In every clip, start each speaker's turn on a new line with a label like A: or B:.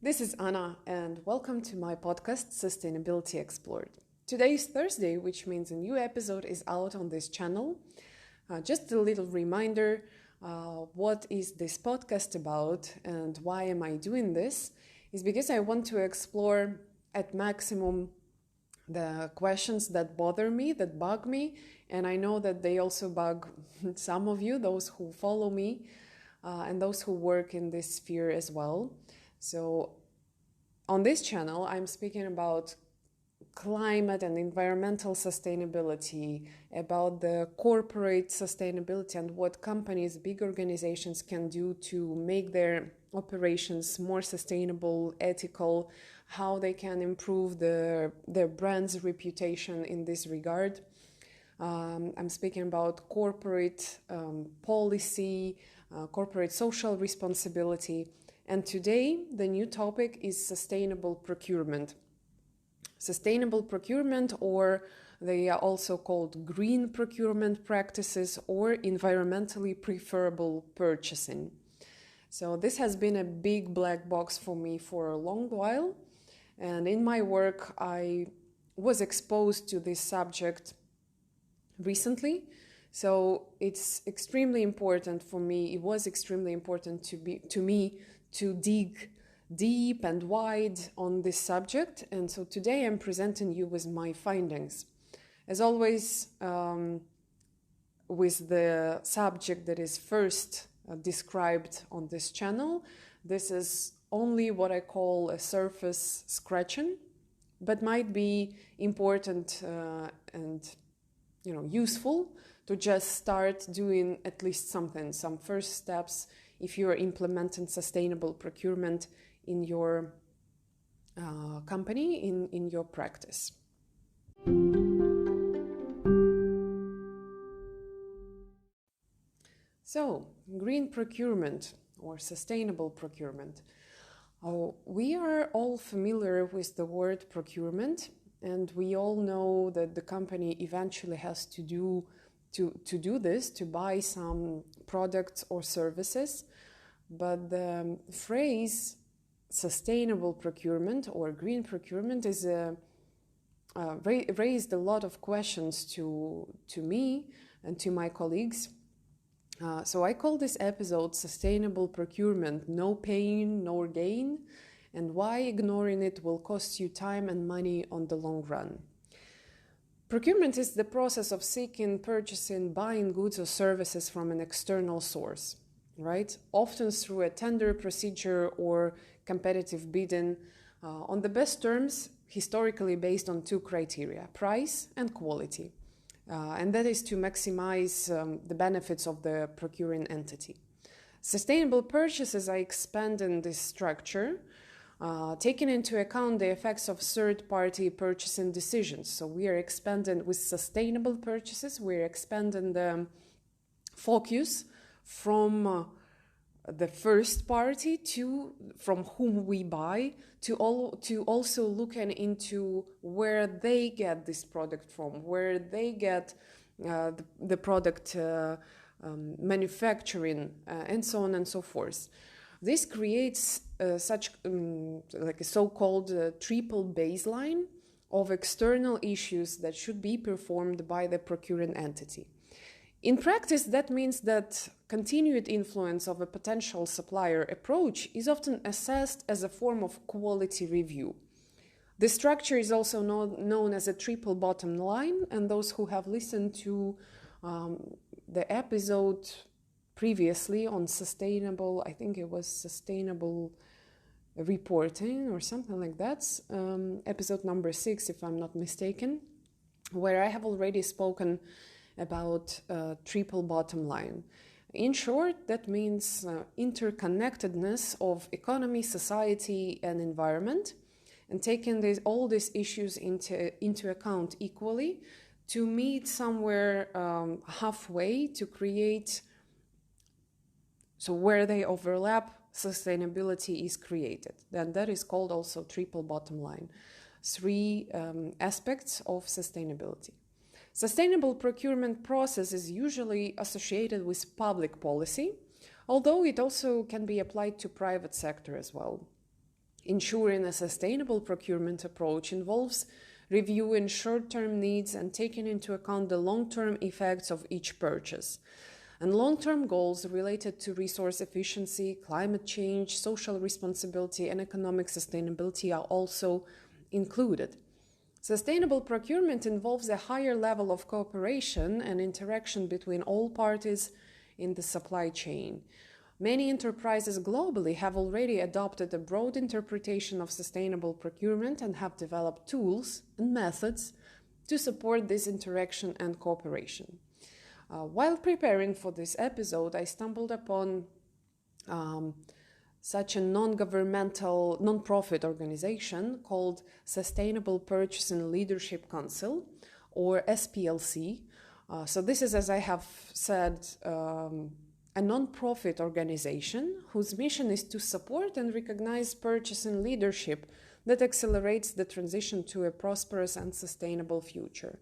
A: This is Anna, and welcome to my podcast, Sustainability Explored. Today is Thursday, which means a new episode is out on this channel. Just a little reminder, what is this podcast about and why am I doing this? Is because I want to explore at maximum the questions that bother me, that bug me, and I know that they also bug some of you, those who follow me, and those who work in this sphere as well. So on this channel, I'm speaking about climate and environmental sustainability, about the corporate sustainability and what companies, big organizations can do to make their operations more sustainable, ethical, how they can improve their brand's reputation in this regard. I'm speaking about corporate policy, corporate social responsibility. And today, the new topic is sustainable procurement. Sustainable procurement, or they are also called green procurement practices or environmentally preferable purchasing. So this has been a big black box for me for a long while. And in my work, I was exposed to this subject recently. So it's extremely important for me. It was extremely important to me to dig deep and wide on this subject. And so today I'm presenting you with my findings. As always, with the subject that is first described on this channel, this is only what I call a surface scratching, but might be important and useful to just start doing at least something, some first steps if you are implementing sustainable procurement in your company, in your practice. So, green procurement or sustainable procurement. We are all familiar with the word procurement, and we all know that the company eventually has to do this, to buy some products or services. But the phrase sustainable procurement or green procurement is raised a lot of questions to me and to my colleagues. So I call this episode Sustainable Procurement, No Pain, No Gain, and why ignoring it will cost you time and money on the long run. Procurement is the process of seeking, purchasing, buying goods or services from an external source, right? Often through a tender procedure or competitive bidding on the best terms, historically based on two criteria, price and quality. And that is to maximize the benefits of the procuring entity. Sustainable purchases are expanding this structure, taking into account the effects of third-party purchasing decisions. So we are expanding with sustainable purchases, we're expanding the focus from the first party from whom we buy to also looking into where they get this product from, where they get the product manufacturing, and so on and so forth. This creates such like a so-called triple baseline of external issues that should be performed by the procuring entity. In practice, that means that continued influence of a potential supplier approach is often assessed as a form of quality review. The structure is also known as a triple bottom line, and those who have listened to the episode previously on sustainable, I think it was sustainable reporting or something like that, episode number 6, if I'm not mistaken, where I have already spoken about triple bottom line. In short, that means interconnectedness of economy, society, and environment, and taking all these issues into account equally to meet somewhere halfway to create, so where they overlap, sustainability is created. Then that is called also triple bottom line. 3 aspects of sustainability. Sustainable procurement process is usually associated with public policy, although it also can be applied to private sector as well. Ensuring a sustainable procurement approach involves reviewing short-term needs and taking into account the long-term effects of each purchase. And long-term goals related to resource efficiency, climate change, social responsibility, and economic sustainability are also included. Sustainable procurement involves a higher level of cooperation and interaction between all parties in the supply chain. Many enterprises globally have already adopted a broad interpretation of sustainable procurement and have developed tools and methods to support this interaction and cooperation. While preparing for this episode, I stumbled upon such a non-governmental, non-profit organization called Sustainable Purchasing Leadership Council, or SPLC. So this is, as I have said, a non-profit organization whose mission is to support and recognize purchasing leadership that accelerates the transition to a prosperous and sustainable future.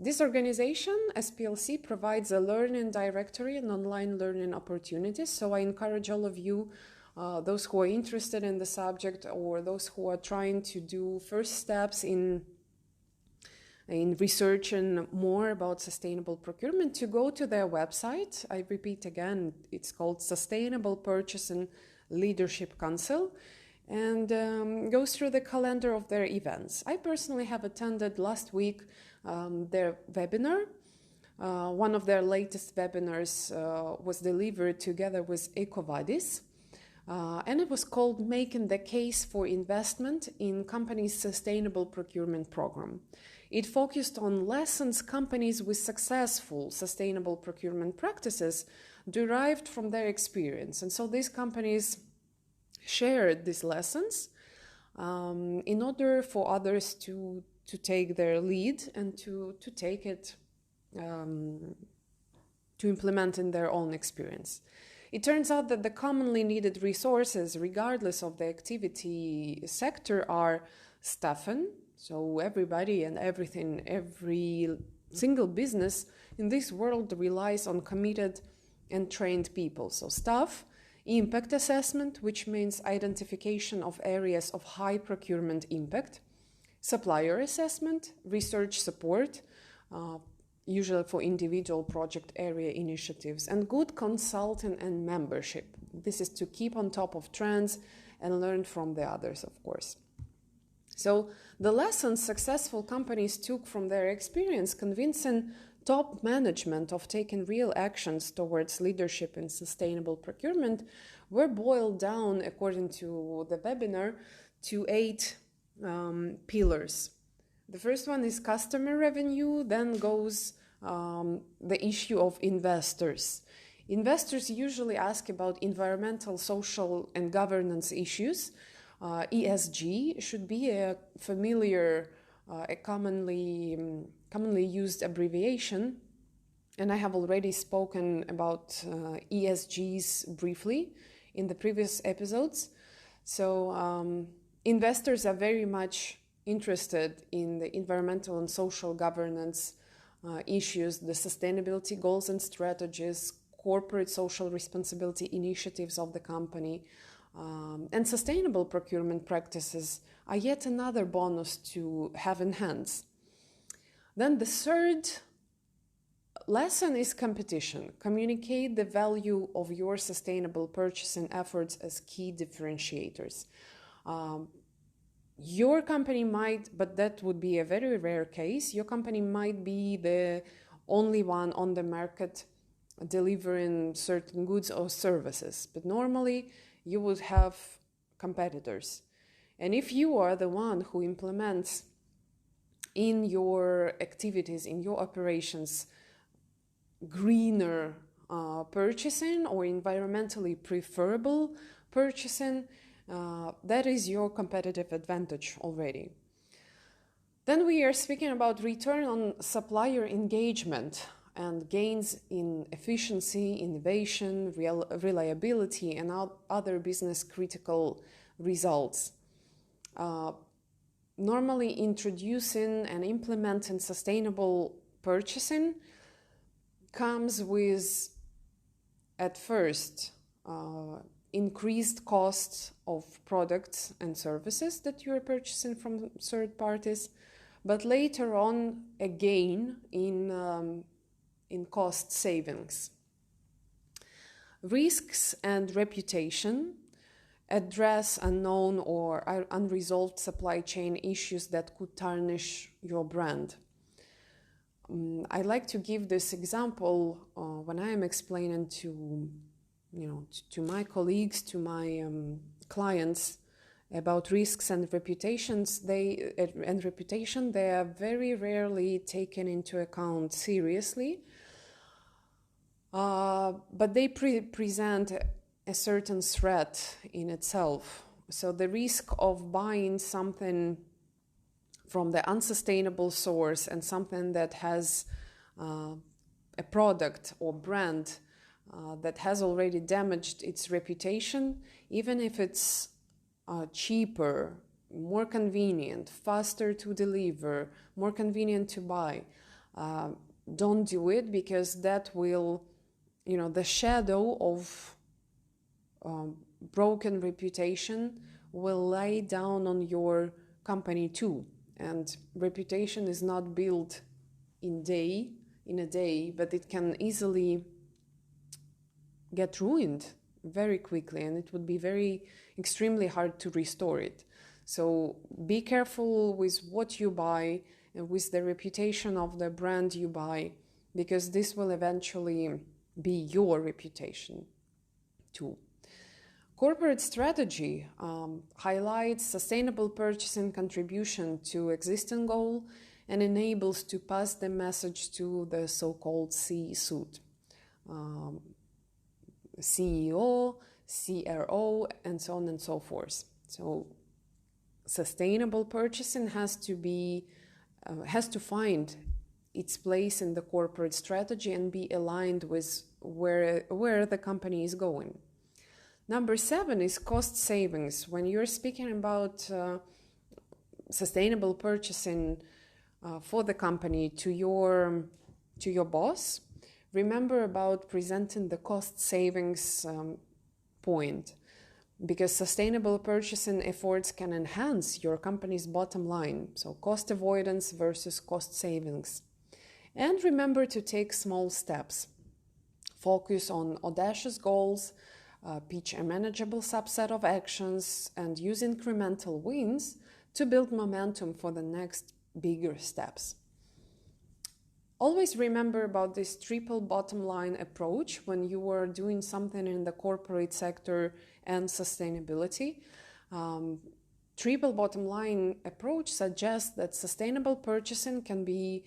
A: This organization, SPLC, provides a learning directory and online learning opportunities. So I encourage all of you, those who are interested in the subject or those who are trying to do first steps in researching more about sustainable procurement, to go to their website. I repeat again, it's called Sustainable Purchasing Leadership Council, and goes through the calendar of their events. I personally have attended last week their webinar. One of their latest webinars was delivered together with EcoVadis, and it was called Making the Case for Investment in Companies' Sustainable Procurement Program. It focused on lessons companies with successful sustainable procurement practices derived from their experience. And so these companies shared these lessons in order for others to take their lead and to take it to implement in their own experience. It turns out that the commonly needed resources, regardless of the activity sector, are staffing. So everybody and everything, every single business in this world relies on committed and trained people. So staff, impact assessment, which means identification of areas of high procurement impact, supplier assessment, research support, usually for individual project area initiatives, and good consulting and membership. This is to keep on top of trends and learn from the others, of course. So the lessons successful companies took from their experience convincing top management of taking real actions towards leadership in sustainable procurement were boiled down, according to the webinar, to 8 pillars. The first one is customer revenue, then goes the issue of investors. Investors usually ask about environmental, social, and governance issues. ESG should be a familiar, a commonly used abbreviation, and I have already spoken about ESGs briefly in the previous episodes. So investors are very much interested in the environmental and social governance issues, the sustainability goals and strategies, corporate social responsibility initiatives of the company, and sustainable procurement practices are yet another bonus to have in hands. Then the third lesson is competition. Communicate the value of your sustainable purchasing efforts as key differentiators. Your company might, but that would be a very rare case, your company might be the only one on the market delivering certain goods or services, but normally you would have competitors. And if you are the one who implements in your activities, in your operations, greener purchasing or environmentally preferable purchasing, that is your competitive advantage already. Then we are speaking about return on supplier engagement and gains in efficiency, innovation, reliability, and other business critical results. Normally introducing and implementing sustainable purchasing comes with, at first, increased costs of products and services that you are purchasing from third parties, but later on a gain in cost savings. Risks and reputation address unknown or unresolved supply chain issues that could tarnish your brand. I like to give this example when I am explaining to my colleagues, to my clients about risks and reputations. They are very rarely taken into account seriously, but they present a certain threat in itself. So the risk of buying something from the unsustainable source and something that has a product or brand that has already damaged its reputation, even if it's cheaper, more convenient, faster to deliver, more convenient to buy, don't do it, because that will, the shadow of broken reputation will lay down on your company too. And reputation is not built in a day, but it can easily get ruined very quickly, and it would be extremely hard to restore it. So be careful with what you buy and with the reputation of the brand you buy, because this will eventually be your reputation too. Corporate strategy highlights sustainable purchasing contribution to existing goal and enables to pass the message to the so-called C-suite, CEO, CRO, and so on and so forth. So sustainable purchasing has to find its place in the corporate strategy and be aligned with where the company is going. Number 7 is cost savings. When you're speaking about sustainable purchasing for the company to your boss, remember about presenting the cost savings point, because sustainable purchasing efforts can enhance your company's bottom line. So cost avoidance versus cost savings. And remember to take small steps. Focus on audacious goals, pitch a manageable subset of actions, and use incremental wins to build momentum for the next bigger steps. Always remember about this triple bottom line approach when you are doing something in the corporate sector and sustainability. Triple bottom line approach suggests that sustainable purchasing can be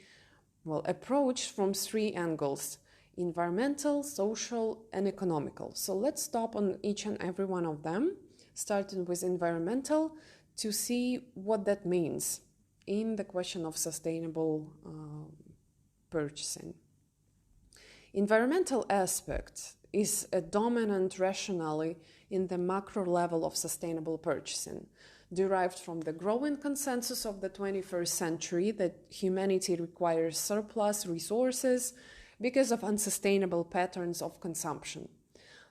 A: approached from 3 angles: environmental, social, and economical. So let's stop on each and every one of them, starting with environmental, to see what that means in the question of sustainable purchasing. Environmental aspect is a dominant rationale in the macro level of sustainable purchasing, derived from the growing consensus of the 21st century that humanity requires surplus resources because of unsustainable patterns of consumption.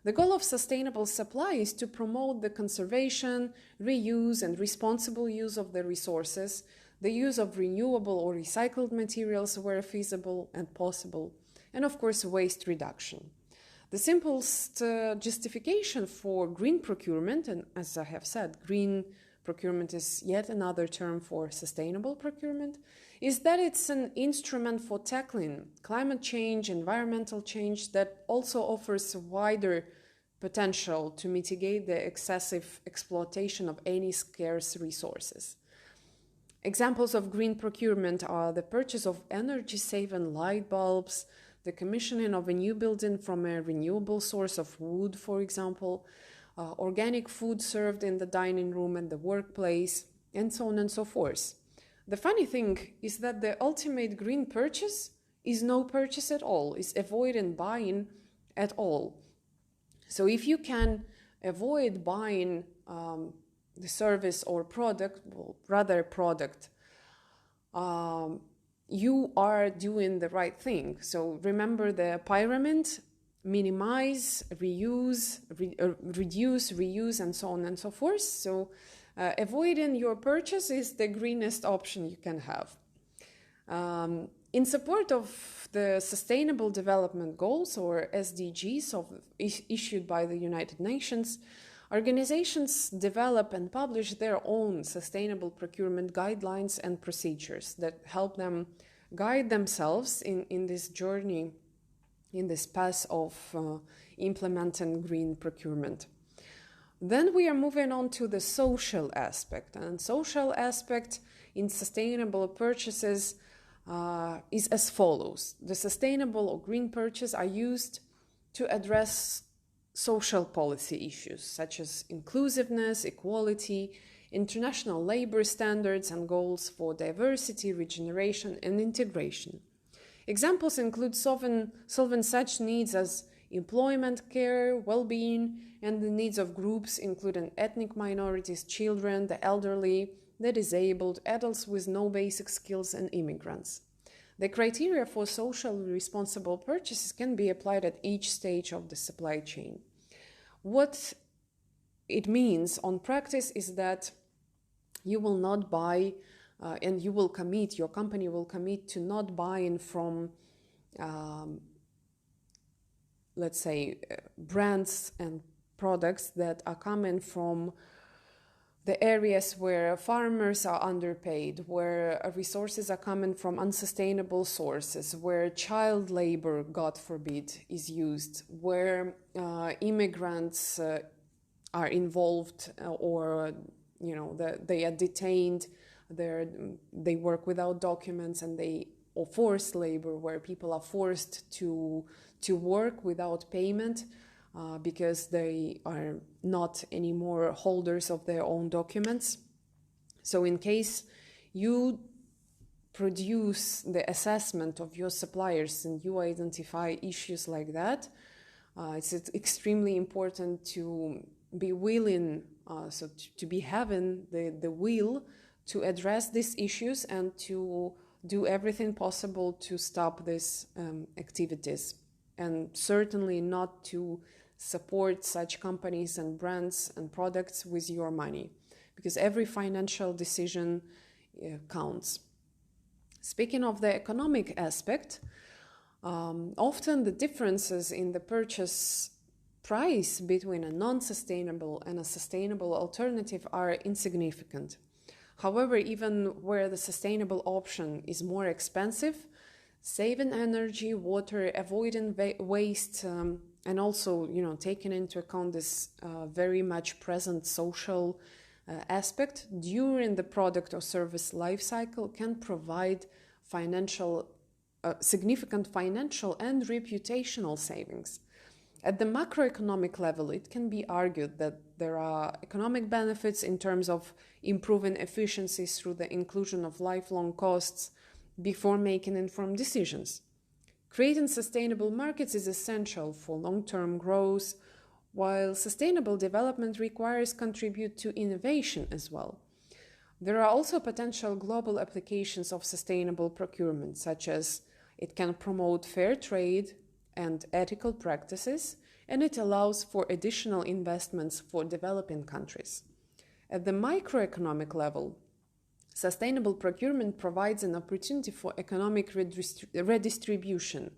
A: The goal of sustainable supply is to promote the conservation, reuse, and responsible use of the resources, the use of renewable or recycled materials where feasible and possible, and of course waste reduction. The simplest justification for green procurement, and as I have said, green procurement is yet another term for sustainable procurement, is that it's an instrument for tackling climate change, environmental change, that also offers a wider potential to mitigate the excessive exploitation of any scarce resources. Examples of green procurement are the purchase of energy-saving light bulbs, the commissioning of a new building from a renewable source of wood, for example, organic food served in the dining room and the workplace, and so on and so forth. The funny thing is that the ultimate green purchase is no purchase at all, is avoiding buying at all. So if you can avoid buying the service or product, you are doing the right thing. So remember the pyramid. minimize, reduce, reuse, and so on and so forth. So avoiding your purchase is the greenest option you can have. In support of the Sustainable Development Goals, or SDGs, issued by the United Nations, organizations develop and publish their own sustainable procurement guidelines and procedures that help them guide themselves in this journey, in this path of implementing green procurement. Then we are moving on to the social aspect. And social aspect in sustainable purchases is as follows. The sustainable or green purchases are used to address social policy issues such as inclusiveness, equality, international labor standards, and goals for diversity, regeneration, and integration. Examples include solving such needs as employment, care, well-being, and the needs of groups including ethnic minorities, children, the elderly, the disabled, adults with no basic skills, and immigrants. The criteria for socially responsible purchases can be applied at each stage of the supply chain. What it means on practice is that you will not buy and your company will commit to not buying from, let's say, brands and products that are coming from the areas where farmers are underpaid, where resources are coming from unsustainable sources, where child labor, God forbid, is used, where immigrants are involved, or they are detained, they work without documents, or forced labor, where people are forced to work without payment. Because they are not anymore holders of their own documents. So in case you produce the assessment of your suppliers and you identify issues like that, it's extremely important to be willing, to be having the will to address these issues and to do everything possible to stop these activities, and certainly not to support such companies and brands and products with your money, because every financial decision counts. Speaking of the economic aspect, often the differences in the purchase price between a non-sustainable and a sustainable alternative are insignificant. However, even where the sustainable option is more expensive, saving energy, water, avoiding waste, and also, taking into account this very much present social aspect during the product or service life cycle can provide significant financial and reputational savings. At the macroeconomic level, it can be argued that there are economic benefits in terms of improving efficiencies through the inclusion of lifelong costs before making informed decisions. Creating sustainable markets is essential for long-term growth, while sustainable development requires contribute to innovation as well. There are also potential global applications of sustainable procurement, such as it can promote fair trade and ethical practices, and it allows for additional investments for developing countries. At the microeconomic level, sustainable procurement provides an opportunity for economic redistribution.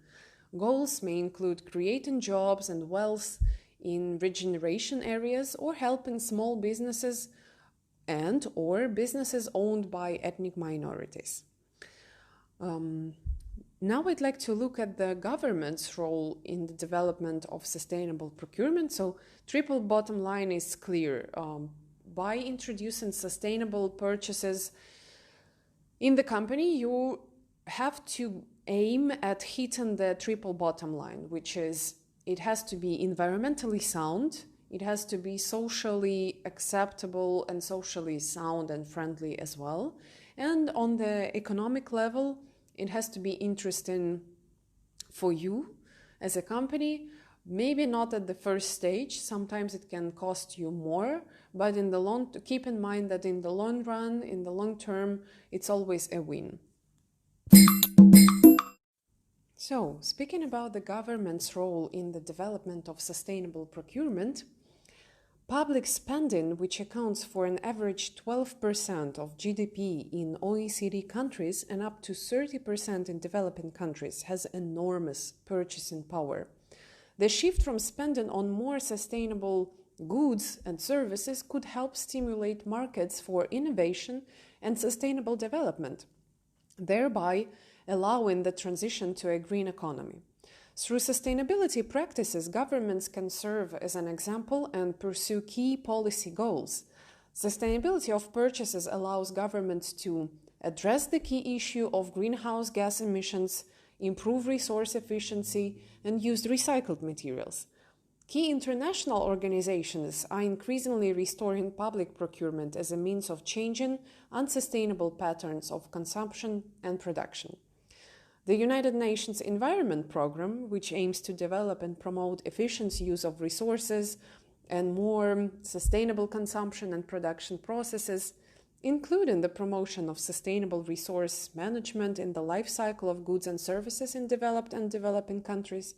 A: Goals may include creating jobs and wealth in regeneration areas, or helping small businesses or businesses owned by ethnic minorities. Now I'd like to look at the government's role in the development of sustainable procurement. So triple bottom line is clear. By introducing sustainable purchases in the company, you have to aim at hitting the triple bottom line, which is it has to be environmentally sound, it has to be socially acceptable and socially sound and friendly as well. And on the economic level, it has to be interesting for you as a company. Maybe not at the first stage. Sometimes it can cost you more, but keep in mind that in the long run, in the long term, it's always a win. So, speaking about the government's role in the development of sustainable procurement, public spending, which accounts for an average 12% of GDP in OECD countries and up to 30% in developing countries, has enormous purchasing power. The shift from spending on more sustainable goods and services could help stimulate markets for innovation and sustainable development, thereby allowing the transition to a green economy. Through sustainability practices, governments can serve as an example and pursue key policy goals. Sustainability of purchases allows governments to address the key issue of greenhouse gas emissions, improve resource efficiency, and use recycled materials. Key international organizations are increasingly restoring public procurement as a means of changing unsustainable patterns of consumption and production. The United Nations Environment Programme, which aims to develop and promote efficient use of resources and more sustainable consumption and production processes, including the promotion of sustainable resource management in the life cycle of goods and services in developed and developing countries,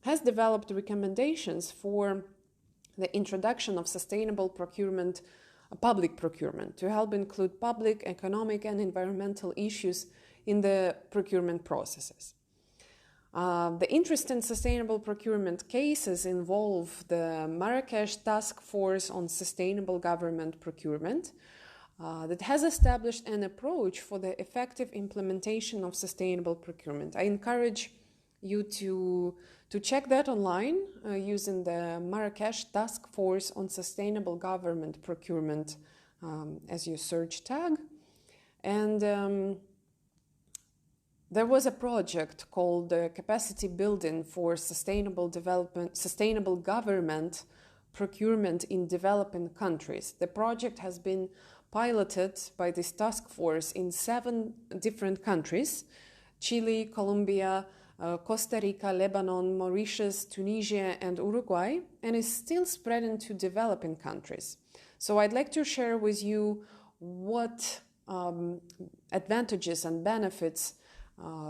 A: has developed recommendations for the introduction of sustainable procurement, public procurement, to help include public, economic, and environmental issues in the procurement processes. The interest in sustainable procurement cases involve the Marrakesh Task Force on Sustainable Government Procurement that has established an approach for the effective implementation of sustainable procurement. I encourage you to check that online using the Marrakesh Task Force on Sustainable Government Procurement as your search tag. And there was a project called Capacity Building for Sustainable Government Procurement in Developing Countries. The project has been piloted by this task force in 7 different countries: Chile, Colombia, Costa Rica, Lebanon, Mauritius, Tunisia, and Uruguay, and is still spreading to developing countries. So I'd like to share with you what advantages and benefits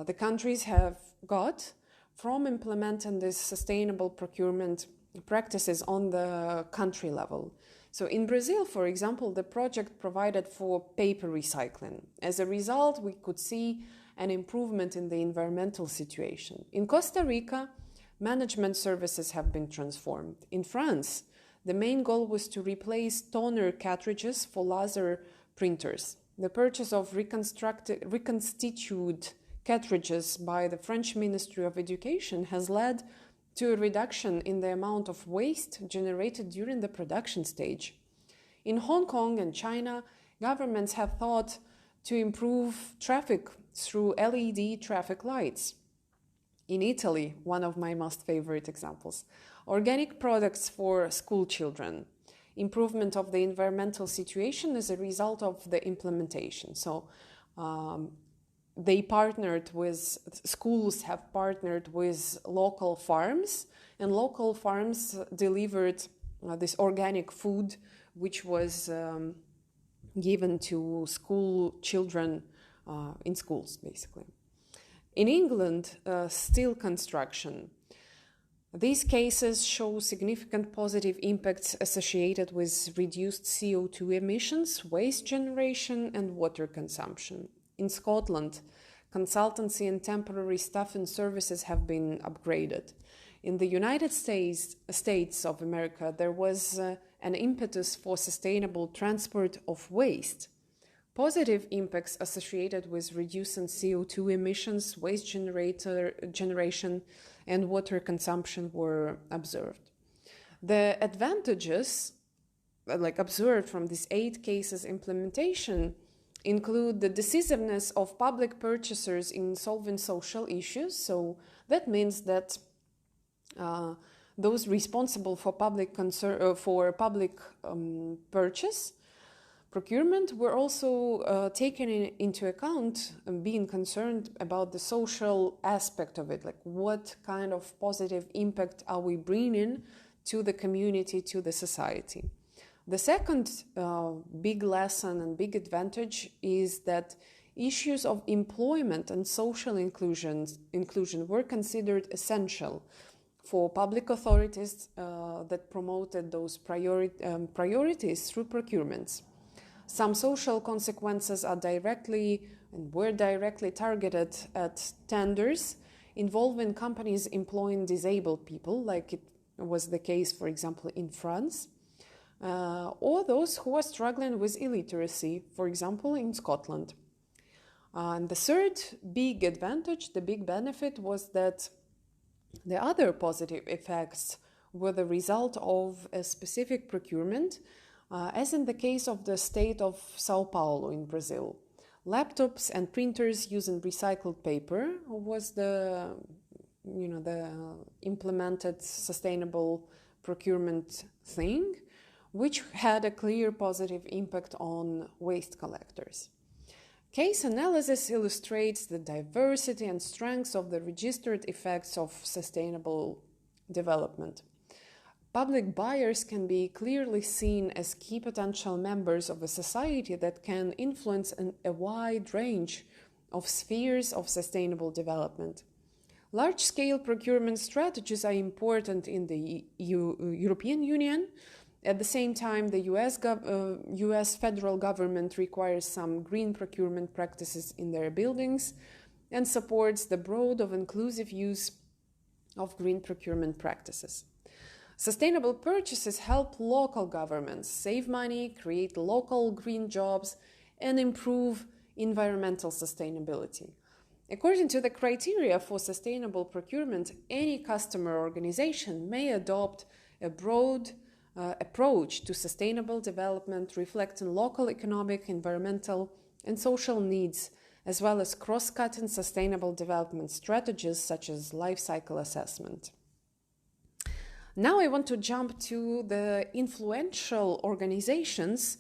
A: the countries have got from implementing these sustainable procurement practices on the country level. So in Brazil, for example, the project provided for paper recycling. As a result, we could see an improvement in the environmental situation. In Costa Rica, management services have been transformed. In France, the main goal was to replace toner cartridges for laser printers. The purchase of reconstituted cartridges by the French Ministry of Education has led to a reduction in the amount of waste generated during the production stage. In Hong Kong and China, governments have thought to improve traffic through LED traffic lights. In Italy, one of my most favorite examples, organic products for school children, improvement of the environmental situation as a result of the implementation. So they partnered with, schools have partnered with local farms, and local farms delivered this organic food, which was given to school children in schools, basically. In England, steel construction. These cases show significant positive impacts associated with reduced CO2 emissions, waste generation, and water consumption. In Scotland, consultancy and temporary staffing services have been upgraded. In the United States of America, there was an impetus for sustainable transport of waste. Positive impacts associated with reducing CO2 emissions, waste generation, and water consumption were observed. The advantages, observed from these 8 cases implementation, include the decisiveness of public purchasers in solving social issues. So that means that those responsible for public purchase procurement were also taken into account and being concerned about the social aspect of it, like what kind of positive impact are we bringing to the community, to the society. The second big lesson and big advantage is that issues of employment and social inclusion were considered essential for public authorities that promoted those priorities through procurements. Some social consequences are were directly targeted at tenders involving companies employing disabled people, like it was the case, for example, in France, or those who are struggling with illiteracy, for example, in Scotland. And the third big advantage, the big benefit, was that the other positive effects were the result of a specific procurement, as in the case of the state of Sao Paulo in Brazil. Laptops and printers using recycled paper was the implemented sustainable procurement thing, which had a clear positive impact on waste collectors. Case analysis illustrates the diversity and strengths of the registered effects of sustainable development. Public buyers can be clearly seen as key potential members of a society that can influence a wide range of spheres of sustainable development. Large-scale procurement strategies are important in the European Union. At the same time, the US federal government requires some green procurement practices in their buildings and supports the broad of inclusive use of green procurement practices. Sustainable purchases help local governments save money, create local green jobs, and improve environmental sustainability. According to the criteria for sustainable procurement, any customer organization may adopt a broad approach to sustainable development reflecting local economic, environmental, and social needs, as well as cross-cutting sustainable development strategies such as life cycle assessment. Now I want to jump to the influential organizations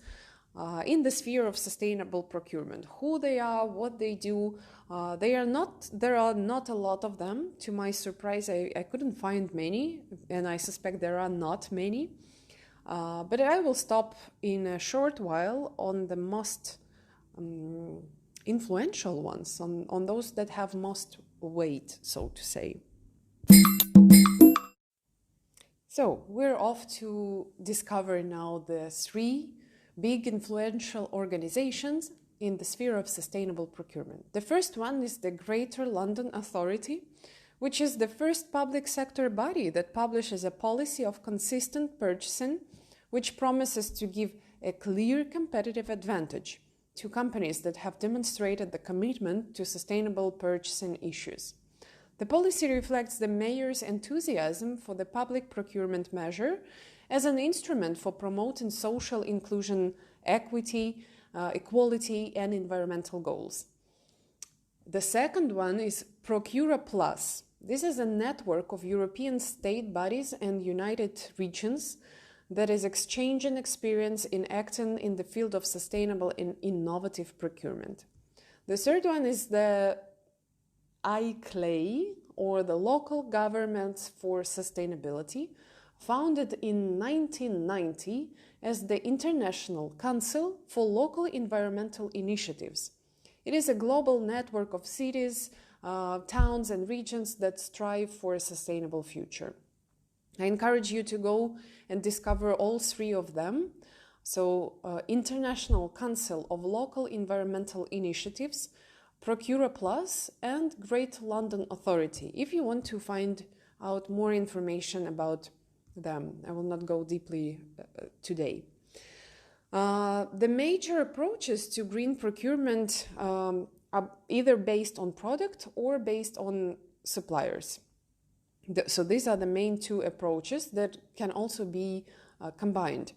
A: in the sphere of sustainable procurement. Who they are, what they do. There are not a lot of them. To my surprise, I couldn't find many, and I suspect there are not many. But I will stop in a short while on the most influential ones, on those that have most weight, so to say. So we're off to discover now the three big influential organizations in the sphere of sustainable procurement. The first one is the Greater London Authority, which is the first public sector body that publishes a policy of consistent purchasing, which promises to give a clear competitive advantage to companies that have demonstrated the commitment to sustainable purchasing issues. The policy reflects the mayor's enthusiasm for the public procurement measure as an instrument for promoting social inclusion, equity, equality, and environmental goals. The second one is Procura Plus. This is a network of European state bodies and united regions that is exchanging experience in acting in the field of sustainable and innovative procurement. The third one is the ICLEI, or the Local Governments for Sustainability, founded in 1990 as the International Council for Local Environmental Initiatives. It is a global network of cities, towns, and regions that strive for a sustainable future. I encourage you to go and discover all three of them. So, International Council of Local Environmental Initiatives, Procura Plus, and Great London Authority, if you want to find out more information about them. I will not go deeply today. The major approaches to green procurement are either based on product or based on suppliers. So these are the main two approaches that can also be combined.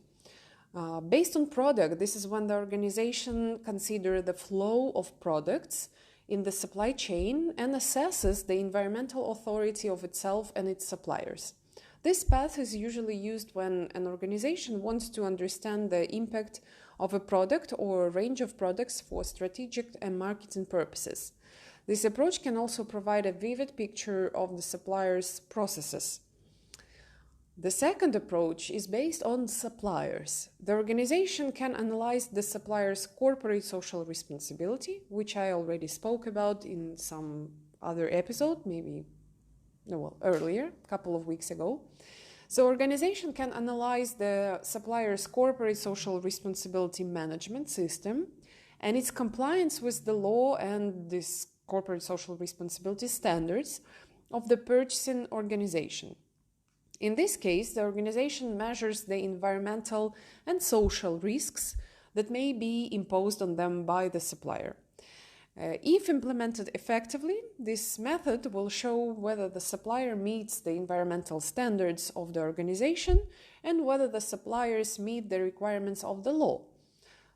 A: Based on product, this is when the organization considers the flow of products in the supply chain and assesses the environmental authority of itself and its suppliers. This path is usually used when an organization wants to understand the impact of a product or a range of products for strategic and marketing purposes. This approach can also provide a vivid picture of the supplier's processes. The second approach is based on suppliers. The organization can analyze the supplier's corporate social responsibility, which I already spoke about in some other episode, earlier, a couple of weeks ago. So organization can analyze the supplier's corporate social responsibility management system and its compliance with the law and this corporate social responsibility standards of the purchasing organization. In this case, the organization measures the environmental and social risks that may be imposed on them by the supplier. If implemented effectively, this method will show whether the supplier meets the environmental standards of the organization and whether the suppliers meet the requirements of the law.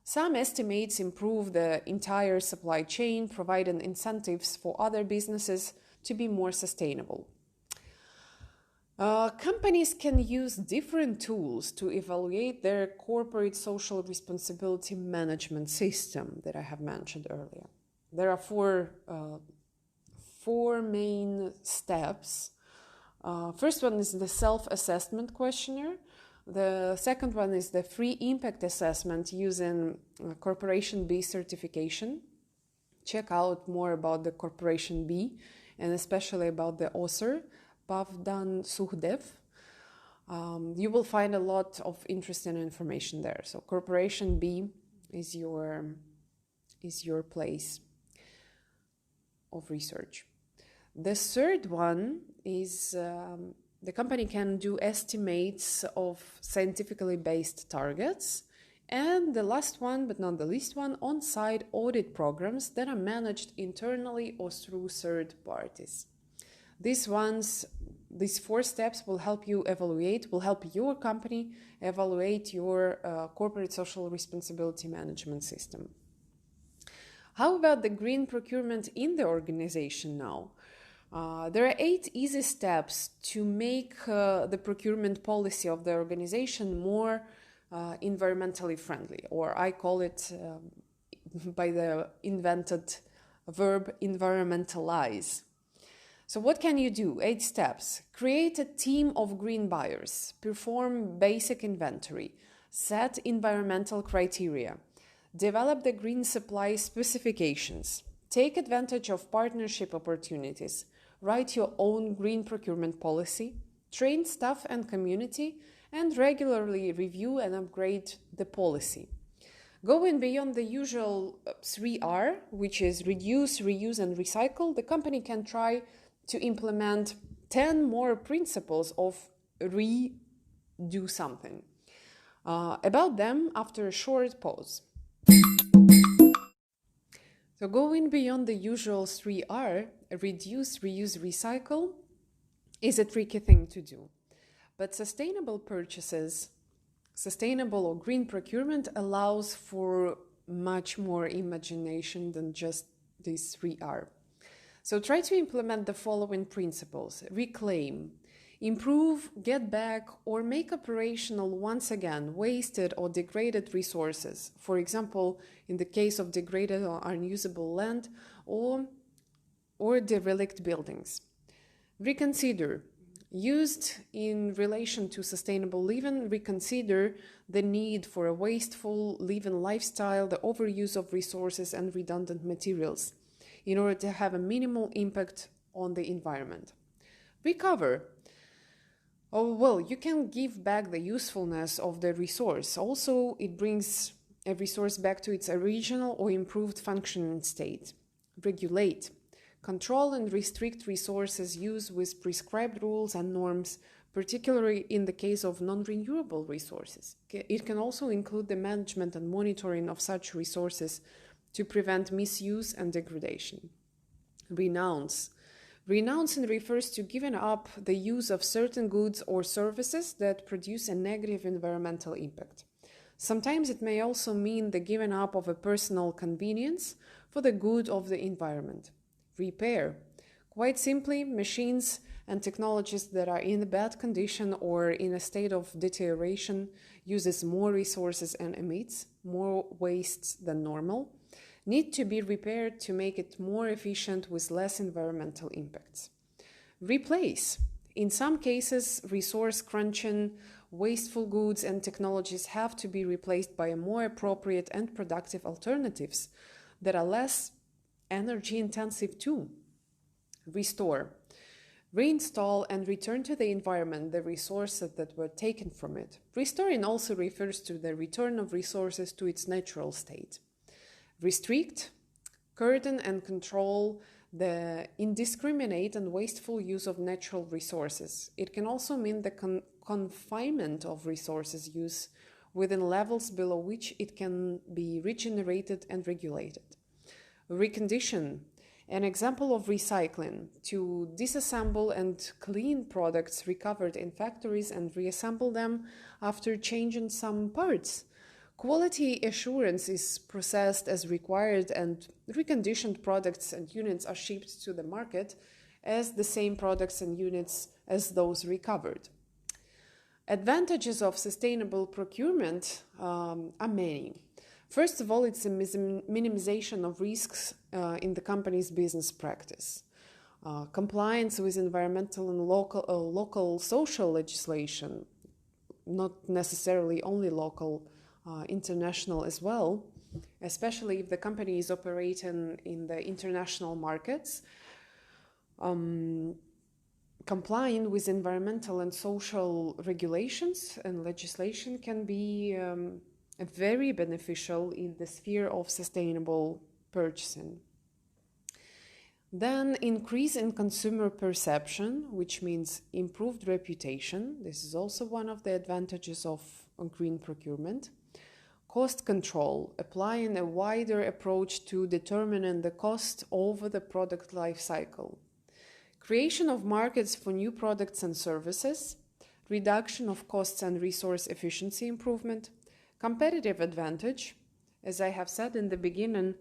A: Some estimates improve the entire supply chain, providing incentives for other businesses to be more sustainable. Companies can use different tools to evaluate their corporate social responsibility management system that I have mentioned earlier. There are four main steps. First one is the self-assessment questionnaire. The second one is the free impact assessment using Corporation B certification. Check out more about the Corporation B and especially about the author, Pavdan Sukhdev. You will find a lot of interesting information there. So Corporation B is your place of research. The third one is the company can do estimates of scientifically based targets. And the last one, but not the least one, on-site audit programs that are managed internally or through third parties. These four steps will help your company evaluate your corporate social responsibility management system. How about the green procurement in the organization now? There are 8 easy steps to make the procurement policy of the organization more environmentally friendly, or I call it by the invented verb environmentalize. So what can you do? 8 steps. Create a team of green buyers. Perform basic inventory. Set environmental criteria. Develop the green supply specifications. Take advantage of partnership opportunities. Write your own green procurement policy. Train staff and community. And regularly review and upgrade the policy. Going beyond the usual 3R, which is reduce, reuse, and recycle, the company can try to implement 10 more principles of redo something. About them after a short pause. So going beyond the usual 3R, reduce, reuse, recycle, is a tricky thing to do. But sustainable purchases, sustainable or green procurement allows for much more imagination than just these 3R. So try to implement the following principles: reclaim, improve, get back, or make operational once again wasted or degraded resources. For example, in the case of degraded or unusable land or derelict buildings. Reconsider. Used in relation to sustainable living, reconsider the need for a wasteful living lifestyle, the overuse of resources and redundant materials, in order to have a minimal impact on the environment. Recover. You can give back the usefulness of the resource. Also, it brings a resource back to its original or improved functioning state. Regulate. Control and restrict resources use with prescribed rules and norms, particularly in the case of non-renewable resources. It can also include the management and monitoring of such resources to prevent misuse and degradation. Renounce. Renouncing refers to giving up the use of certain goods or services that produce a negative environmental impact. Sometimes it may also mean the giving up of a personal convenience for the good of the environment. Repair. Quite simply, machines and technologies that are in bad condition or in a state of deterioration uses more resources and emits more wastes than normal, need to be repaired to make it more efficient with less environmental impacts. Replace. In some cases, resource crunching, wasteful goods and technologies have to be replaced by more appropriate and productive alternatives that are less energy intensive too. Restore. Reinstall and return to the environment the resources that were taken from it. Restoring also refers to the return of resources to its natural state. Restrict, curtail and control the indiscriminate and wasteful use of natural resources. It can also mean the confinement of resources use within levels below which it can be regenerated and regulated. Recondition. An example of recycling, to disassemble and clean products recovered in factories and reassemble them after changing some parts. Quality assurance is processed as required and reconditioned products and units are shipped to the market as the same products and units as those recovered. Advantages of sustainable procurement are many. First of all, it's a minimization of risks in the company's business practice. Compliance with environmental and local social legislation, not necessarily only local, international as well, especially if the company is operating in the international markets. Complying with environmental and social regulations and legislation can be very beneficial in the sphere of sustainable purchasing. Then increase in consumer perception, which means improved reputation. This is also one of the advantages of green procurement. Cost control, applying a wider approach to determining the cost over the product life cycle. Creation of markets for new products and services. Reduction of costs and resource efficiency improvement. Competitive advantage, as I have said in the beginning,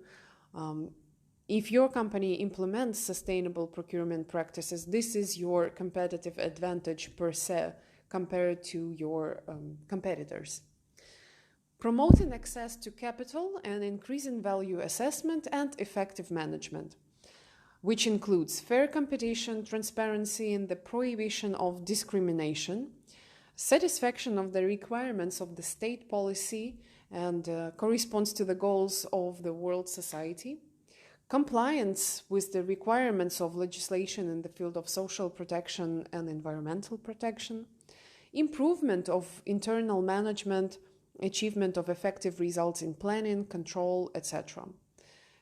A: if your company implements sustainable procurement practices, this is your competitive advantage per se compared to your competitors. Promoting access to capital and increasing value assessment and effective management, which includes fair competition, transparency, and the prohibition of discrimination, satisfaction of the requirements of the state policy and corresponds to the goals of the world society, compliance with the requirements of legislation in the field of social protection and environmental protection, improvement of internal management, achievement of effective results in planning, control, etc.,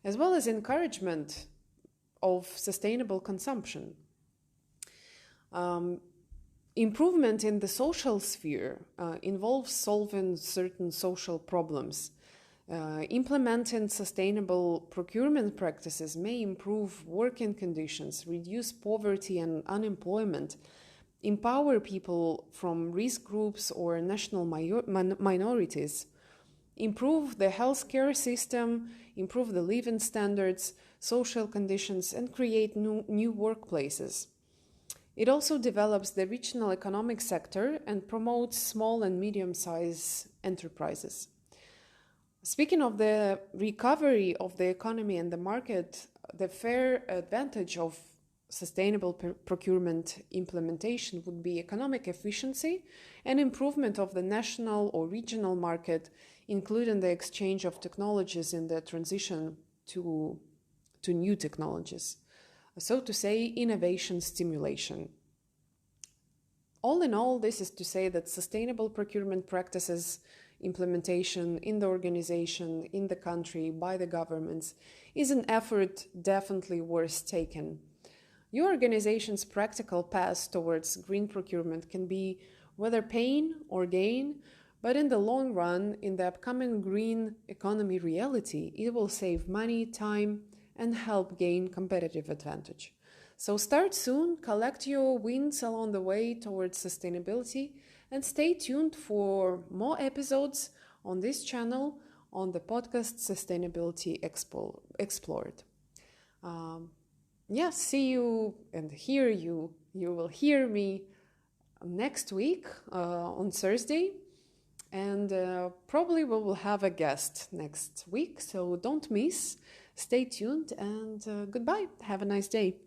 A: as well as encouragement of sustainable consumption. Improvement in the social sphere involves solving certain social problems. Implementing sustainable procurement practices may improve working conditions, reduce poverty and unemployment, empower people from risk groups or national minorities, improve the healthcare system, improve the living standards, social conditions, and create new workplaces. It also develops the regional economic sector and promotes small and medium-sized enterprises. Speaking of the recovery of the economy and the market, the fair advantage of sustainable procurement implementation would be economic efficiency and improvement of the national or regional market, including the exchange of technologies in the transition to new technologies. So to say, innovation stimulation. All in all, this is to say that sustainable procurement practices implementation in the organization, in the country, by the governments, is an effort definitely worth taking. Your organization's practical path towards green procurement can be whether pain or gain, but in the long run, in the upcoming green economy reality, it will save money, time, and help gain competitive advantage. So start soon, collect your wins along the way towards sustainability, and stay tuned for more episodes on this channel on the podcast Sustainability Explored. See you and hear you. You will hear me next week on Thursday, and probably we will have a guest next week, so don't miss. Stay tuned and goodbye. Have a nice day.